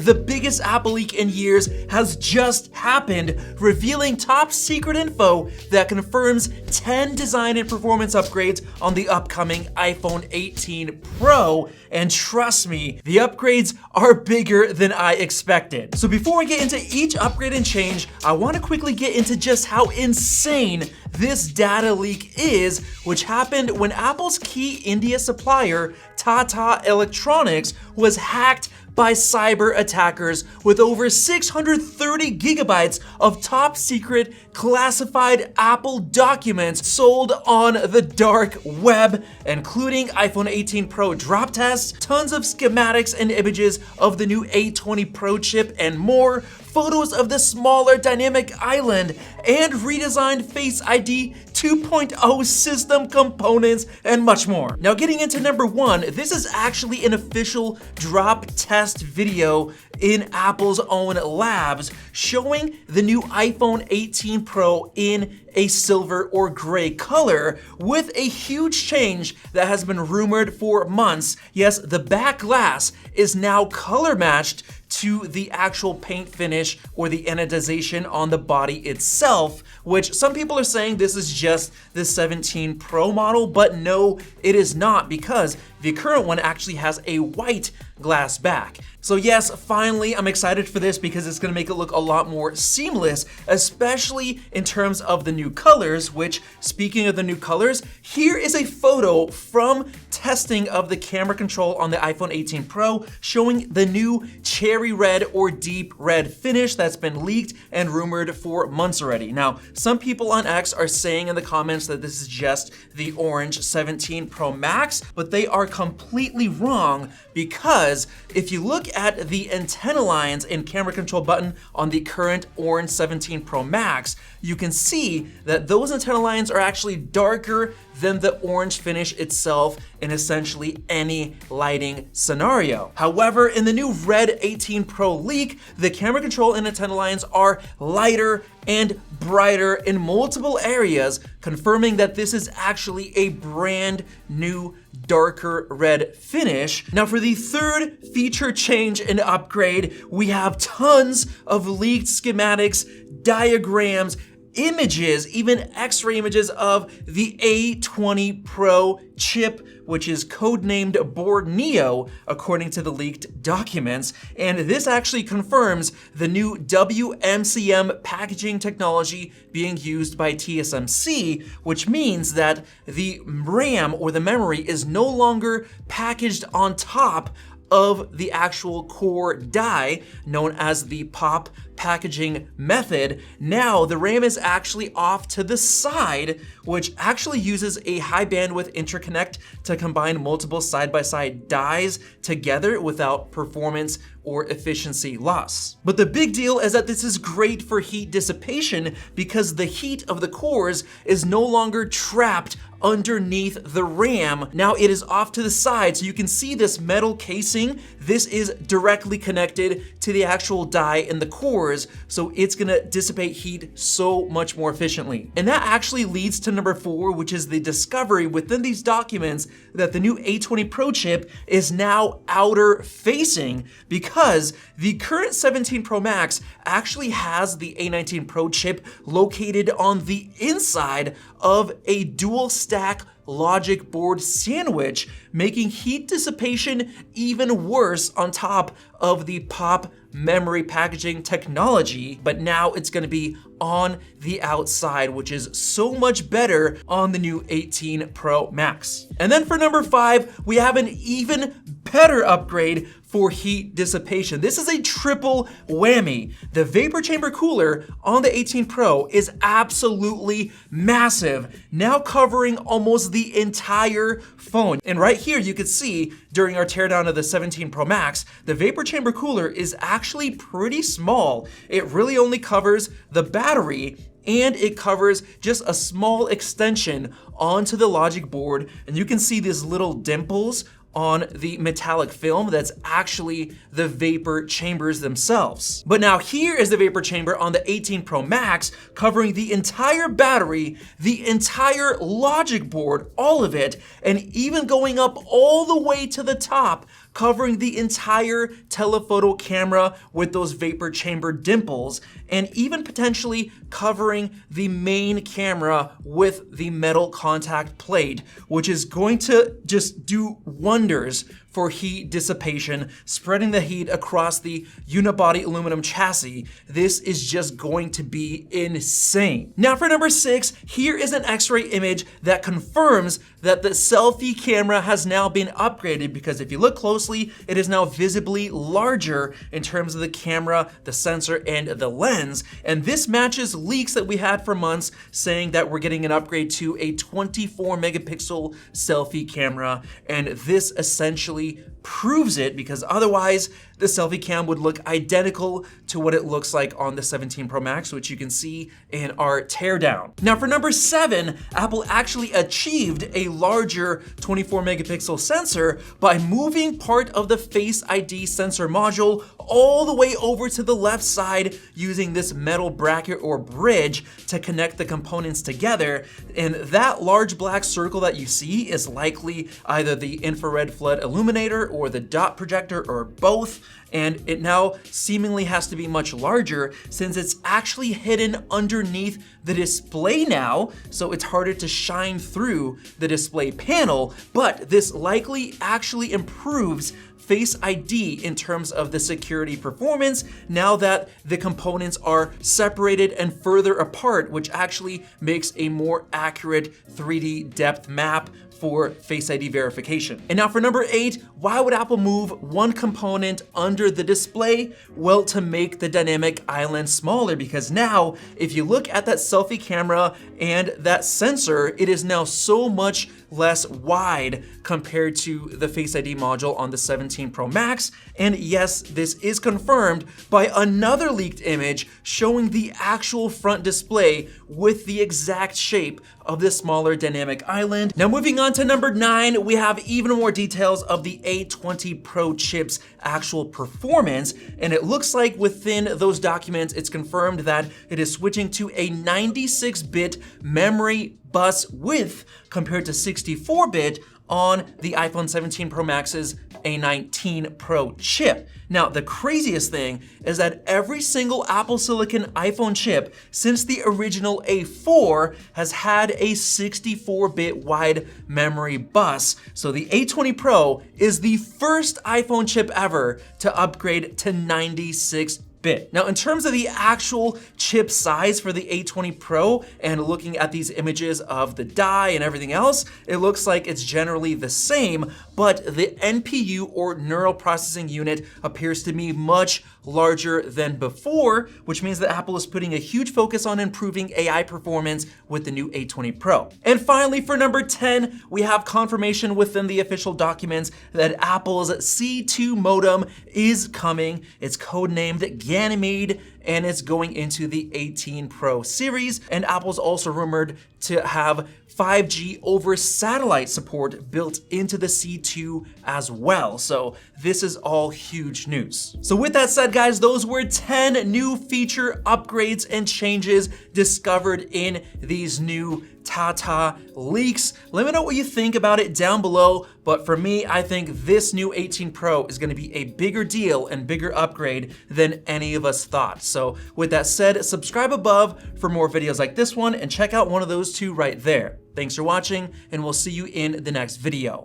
The biggest Apple leak in years has just happened, revealing top secret info that confirms 10 design and performance upgrades on the upcoming iPhone 18 Pro. And trust me, the upgrades are bigger than I expected. So before we get into each upgrade and change, I want to quickly get into just how insane this data leak is, which happened when Apple's key India supplier, Tata Electronics, was hacked by cyber attackers with over 630 gigabytes of top secret classified Apple documents sold on the dark web, including iPhone 18 Pro drop tests, tons of schematics and images of the new A20 Pro chip and more, photos of the smaller dynamic island, and redesigned Face ID 2.0 system components, and much more. Now getting into number one, this is actually an official drop test video in Apple's own labs showing the new iPhone 18 Pro in a silver or gray color with a huge change that has been rumored for months. Yes, the back glass is now color matched to the actual paint finish or the anodization on the body itself, which some people are saying this is just the 17 Pro model, but no, it is not, because the current one actually has a white glass back. So yes, finally, I'm excited for this because it's gonna make it look a lot more seamless, especially in terms of the new colors, which, speaking of the new colors, here is a photo from testing of the camera control on the iPhone 18 Pro showing the new cherry red or deep red finish that's been leaked and rumored for months already. Now, some people on X are saying in the comments that this is just the orange 17 Pro Max, but they are completely wrong, because if you look at the antenna lines and camera control button on the current orange 17 Pro Max, you can see that those antenna lines are actually darker than the orange finish itself in essentially any lighting scenario. However, in the new red 18 Pro leak, the camera control and antenna lines are lighter and brighter in multiple areas, confirming that this is actually a brand new darker red finish. Now for the third feature change and upgrade, we have tons of leaked schematics, diagrams, images, even X-ray images of the A20 Pro chip, which is codenamed Board Neo, according to the leaked documents. And this actually confirms the new WMCM packaging technology being used by TSMC, which means that the RAM or the memory is no longer packaged on top of the actual core die, known as the POP packaging method. Now the RAM is actually off to the side, which actually uses a high bandwidth interconnect to combine multiple side-by-side dies together without performance or efficiency loss. But the big deal is that this is great for heat dissipation because the heat of the cores is no longer trapped underneath the RAM. Now it is off to the side, so you can see this metal casing. This is directly connected to the actual die in the cores, so it's gonna dissipate heat so much more efficiently. And that actually leads to number 4, which is the discovery within these documents that the new A20 Pro chip is now outer facing, because the current 17 Pro Max actually has the A19 Pro chip located on the inside of a dual stack logic board sandwich, making heat dissipation even worse on top of the POP memory packaging technology. But now it's going to be on the outside, which is so much better on the new 18 Pro Max. And then for number 5, we have an even better upgrade for heat dissipation. This is a triple whammy. The vapor chamber cooler on the 18 Pro is absolutely massive, now covering almost the entire phone. And right here you can see during our teardown of the 17 Pro Max, the vapor chamber cooler is actually pretty small. It really only covers the battery, and it covers just a small extension onto the logic board, and you can see these little dimples on the metallic film. That's actually the vapor chambers themselves. But now here is the vapor chamber on the 18 Pro Max, covering the entire battery, the entire logic board, all of it, and even going up all the way to the top covering the entire telephoto camera with those vapor chamber dimples, and even potentially covering the main camera with the metal contact plate, which is going to just do wonders for heat dissipation, spreading the heat across the unibody aluminum chassis. This is just going to be insane. Now for number 6, here is an X-ray image that confirms that the selfie camera has now been upgraded, because if you look closely, it is now visibly larger in terms of the camera, the sensor, and the lens. And this matches leaks that we had for months saying that we're getting an upgrade to a 24 megapixel selfie camera. And this essentially proves it, because otherwise the selfie cam would look identical to what it looks like on the 17 Pro Max, which you can see in our teardown. Now for number 7, Apple actually achieved a larger 24 megapixel sensor by moving part of the Face ID sensor module all the way over to the left side using this metal bracket or bridge to connect the components together. And that large black circle that you see is likely either the infrared flood illuminator or the dot projector or both. And it now seemingly has to be much larger since it's actually hidden underneath the display now, so it's harder to shine through the display panel. But this likely actually improves Face ID in terms of the security performance now that the components are separated and further apart, which actually makes a more accurate 3D depth map for Face ID verification. And now for number 8, why would Apple move one component under the display? Well, to make the dynamic island smaller, because now if you look at that selfie camera and that sensor, it is now so much less wide compared to the Face ID module on the 17 Pro Max. And yes, this is confirmed by another leaked image showing the actual front display with the exact shape of the smaller dynamic island. Now moving on to number 9, we have even more details of the A20 Pro chip's actual performance, and it looks like within those documents it's confirmed that it is switching to a 96-bit memory bus width compared to 64-bit on the iPhone 17 Pro Max's A19 Pro chip. Now, the craziest thing is that every single Apple Silicon iPhone chip since the original A4 has had a 64-bit wide memory bus. So the A20 Pro is the first iPhone chip ever to upgrade to 96-bit. Now, in terms of the actual chip size for the A20 Pro, and looking at these images of the die and everything else, it looks like it's generally the same, but the NPU or neural processing unit appears to be much larger than before, which means that Apple is putting a huge focus on improving AI performance with the new A20 Pro. And finally, for number 10, we have confirmation within the official documents that Apple's C2 modem is coming. It's codenamed Ganymede, and it's going into the 18 Pro series. And Apple's also rumored to have 5G over satellite support built into the C2 as well. So this is all huge news. So with that said, guys, those were 10 new feature upgrades and changes discovered in these new Tata leaks. Let me know what you think about it down below. But for me, I think this new 18 Pro is gonna be a bigger deal and bigger upgrade than any of us thought. So with that said, subscribe above for more videos like this one and check out one of those two right there. Thanks for watching, and we'll see you in the next video.